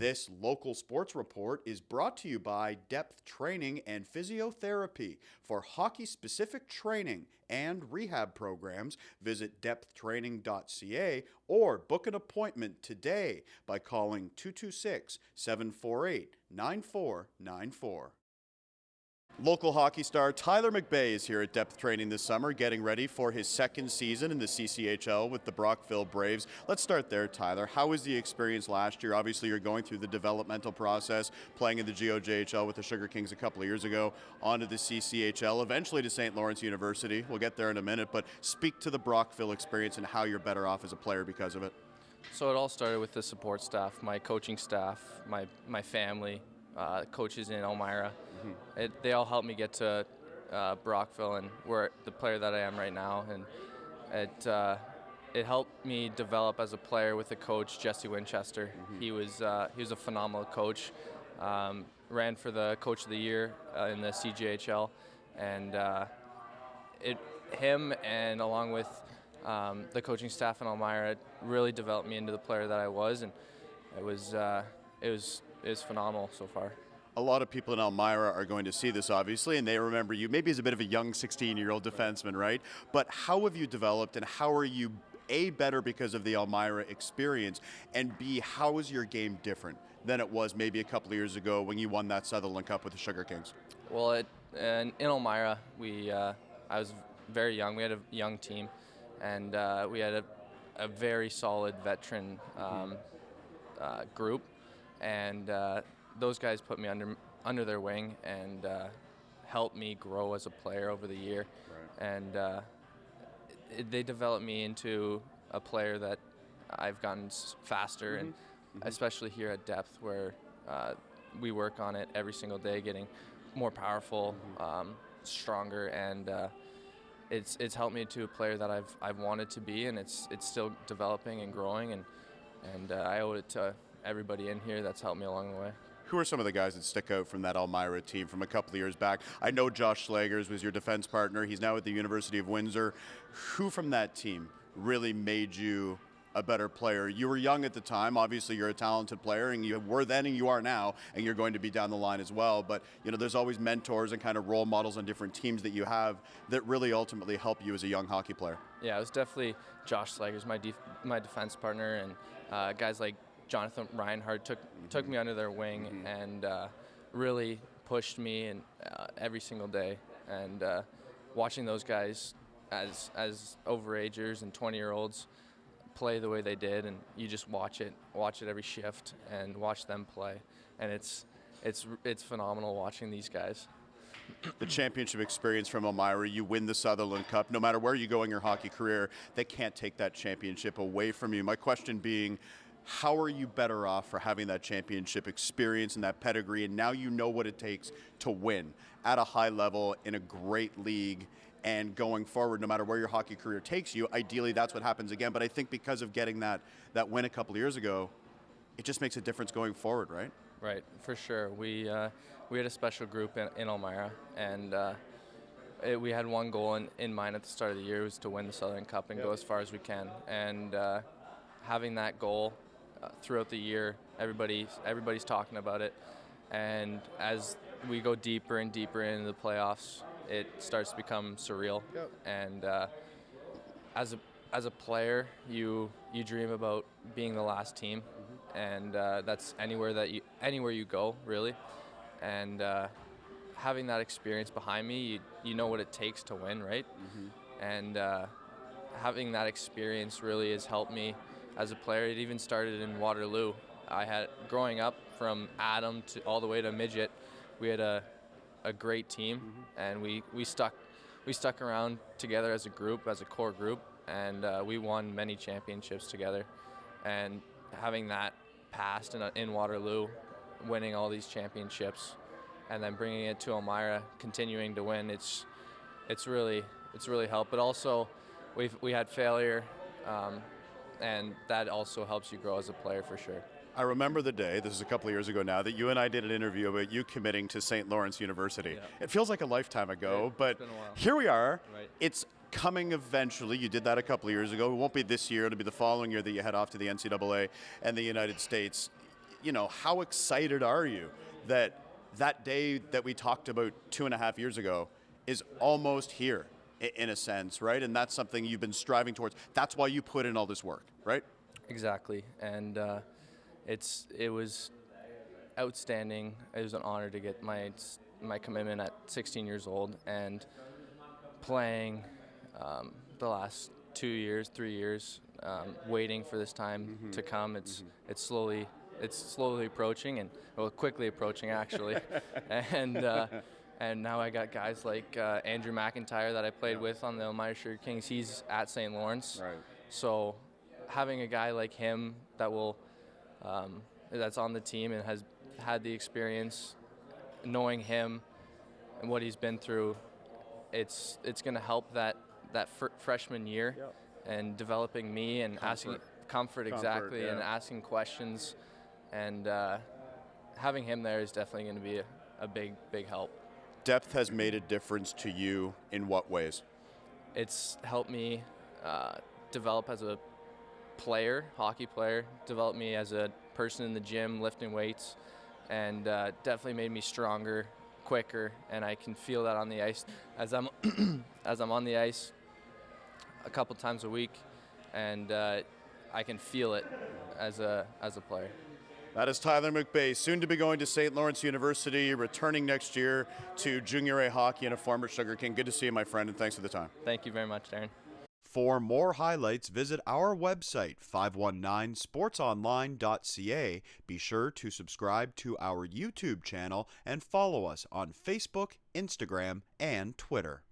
This local sports report is brought to you by Depth Training and Physiotherapy. For hockey-specific training and rehab programs, visit depthtraining.ca or book an appointment today by calling 226-748-9494. Local hockey star Tyler McBay is here at Depth Training this summer, getting ready for his second season in the CCHL with the Brockville Braves. Let's start there, Tyler. How was the experience last year? Obviously, you're going through the developmental process, playing in the GOJHL with the Sugar Kings a couple of years ago, onto the CCHL, eventually to St. Lawrence University. We'll get there in a minute, but speak to the Brockville experience and how you're better off as a player because of it. So it all started with the support staff, my coaching staff, my family, coaches in Elmira. They all helped me get to Brockville and where the player that I am right now. And it helped me develop as a player with the coach, Jesse Winchester. He was a phenomenal coach. Ran for the Coach of the Year in the CJHL, and him and along with the coaching staff in Elmira really developed me into the player that I was, and it was phenomenal so far. A lot of people in Elmira are going to see this, obviously, and they remember you maybe as a bit of a young 16-year-old defenseman, right? But how have you developed, and how are you, A, better because of the Elmira experience, and B, how is your game different than it was maybe a couple of years ago when you won that Sutherland Cup with the Sugar Kings? Well, in Elmira, I was very young. We had a young team, and we had a very solid veteran group, and those guys put me under their wing and helped me grow as a player over the year. Right. And they developed me into a player that I've gotten faster, and especially here at Depth, where we work on it every single day, getting more powerful, stronger, and it's helped me to a player that I've wanted to be, and it's still developing and growing, and I owe it to everybody in here that's helped me along the way. Who are some of the guys that stick out from that Elmira team from a couple of years back? I know Josh Slagers was your defense partner. He's now at the University of Windsor. Who from that team really made you a better player? You were young at the time. Obviously, you're a talented player, and you were then and you are now, and you're going to be down the line as well. But, you know, there's always mentors and kind of role models on different teams that you have that really ultimately help you as a young hockey player. Yeah, it was definitely Josh Slagers, my defense partner, and guys like Jonathan Reinhardt took me under their wing and really pushed me and every single day. And watching those guys as overagers and 20-year-olds play the way they did, and you just watch it every shift and watch them play, and it's phenomenal watching these guys. The championship experience from Elmira, you win the Sutherland Cup. No matter where you go in your hockey career, they can't take that championship away from you. My question being, how are you better off for having that championship experience and that pedigree, and now you know what it takes to win at a high level in a great league, and going forward, no matter where your hockey career takes you, ideally that's what happens again. But I think because of getting that win a couple of years ago, it just makes a difference going forward, right? Right, for sure. We had a special group in Elmira, and we had one goal in mind at the start of the year, was to win the Southern Cup and go as far as we can. And having that goal throughout the year, everybody's talking about it, and as we go deeper and deeper into the playoffs, it starts to become surreal. Yep. And as a player, you dream about being the last team, and that's anywhere you go, really. And having that experience behind me, you know what it takes to win, right? And having that experience really has helped me as a player. It even started in Waterloo. Growing up from Adam to all the way to midget, we had a great team, and we stuck around together as a group, as a core group, and we won many championships together. And having that past in Waterloo, winning all these championships, and then bringing it to Elmira, continuing to win, it's really helped. But also, we had failure. And that also helps you grow as a player for sure. I remember the day, this is a couple of years ago now, that you and I did an interview about you committing to St. Lawrence University. Yeah. It feels like a lifetime ago, but it's been a while. Here we are. Right. It's coming eventually. You did that a couple of years ago. It won't be this year. It'll be the following year that you head off to the NCAA and the United States. how excited are you that that day that we talked about 2.5 years ago is almost here in a sense, right? And that's something you've been striving towards. That's why you put in all this work, right? Exactly, and it was outstanding. It was an honor to get my commitment at 16 years old, and playing the last 2 years, 3 years, waiting for this time to come. It's slowly approaching, and quickly approaching actually, and and now I got guys like Andrew McIntyre that I played with on the Elmira Sugar Kings. He's at St. Lawrence, Right. so having a guy like him that will that's on the team and has had the experience, knowing him and what he's been through, it's going to help that freshman year and developing me and asking comfort exactly, yeah. and asking questions, and having him there is definitely going to be a big help. Depth has made a difference to you in what ways? It's helped me develop as a player, hockey player, develop me as a person in the gym, lifting weights, and definitely made me stronger, quicker, and I can feel that on the ice as I'm as I'm on the ice a couple times a week, and I can feel it as a player. That is Tyler McBay, soon to be going to St. Lawrence University, returning next year to Junior A hockey and a former Sugar King. Good to see you, my friend, and thanks for the time. Thank you very much, Darren. For more highlights, visit our website, 519sportsonline.ca. Be sure to subscribe to our YouTube channel and follow us on Facebook, Instagram, and Twitter.